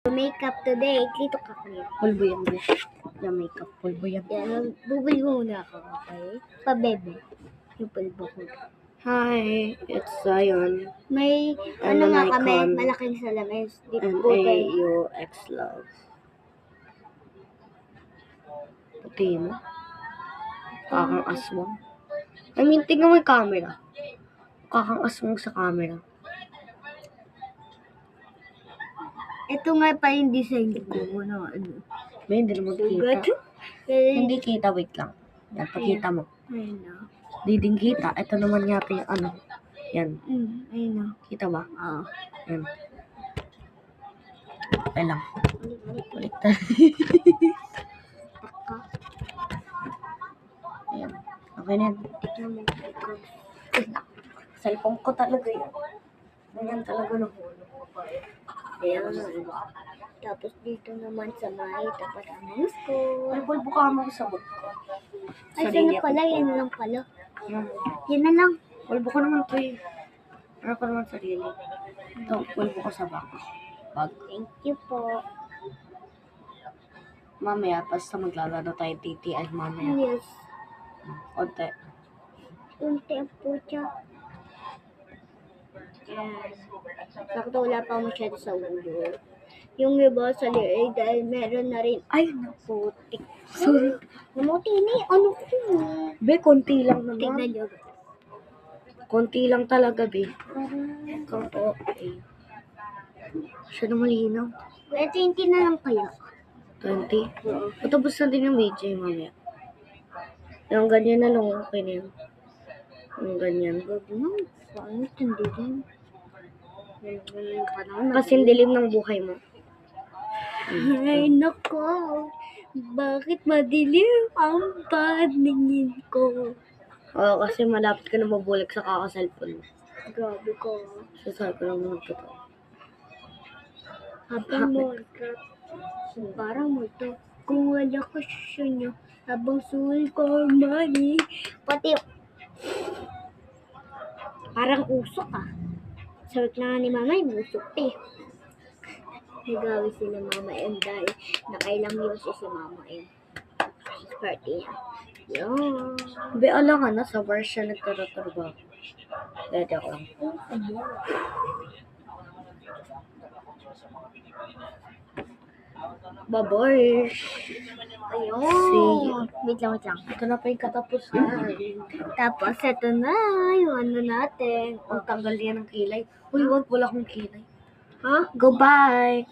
Makeup today. Dito ka kuya. Pulbo yan, be. Yung makeup, pulbo yan. Yan, bubulbo muna ako, okay? Pabebe. Yung pulbo ko. Hi, it's Zion. May, And ano an nga kami, icon. malaking salamin. Dito And puti. AUX love. Puti mo. Kakang aswang. I mean, tingnan mo yung camera. Kakang aswang sa camera. Ito nga pa yung design ko. Ano. May hindi naman Sugat. kita. Hindi kita, wait lang. Yan, pakita mo. Ayun na. Di din kita. Ito naman yata yung ano. Yan. Ayun na. Kita ba? Oo. Yan. Okay lang. Baliktad. Ayan. Okay na yan. Cellphone ko talaga yan. Ganyan talaga na hulog ko pa. Ayan. Tapos dito naman sa may tapat ang nose ko. Ay, pulbo ka mo sa bot ko. Ay, sana pala. Yan na lang pala. Yan. Yan na lang. Pulbo ko naman ito eh. Ano ko naman sarili. Ito, pulbo ko sa bag. Thank you po. Mamaya, basta maglalaro tayo TTI mamaya. Yes. Konti. Unti po siya. Sakto wala pa masyado sa ulo. Yung iba sa liig dahil meron na rin. Ay, Putik. sorry. Namuti ni. Ano ko? Be, konti lang naman. Tignan niyo. Konti lang talaga, be. Kung okay. Siya na malinaw. Kuya, 20 na lang kaya. 20. Patapos na din yung video mamaya. Yung ganyan na lang, okay na yun. Yung ganyan. Paano tindi din? Kasi dilim ng buhay mo. Ay, nako. Bakit madilim ang paningin ko? Oo, kasi malapit ka na mabulag sa kaka-cellphone mo. Grabe ko. Sasabi ko lang naman totoo. Habang multo. Parang multo. Kung wala ka siya niya. Habang sul ko money. Pati. Parang usok ah. Sabi na ni mama yung usok eh. Nagawi sila mama M dahil nakailang yun si mama M. Sa party niya. Yun. Be, alam ka na, sa bar siya nagtatrabaho. Dede ko lang. Baboy. Ayun. Wait lang. Ito na pa yung katapusan. Tapos, ito na yung ano natin. Ang tanggal niya ng kilay. Uy, wag, wala akong kilay. Ha? Goodbye!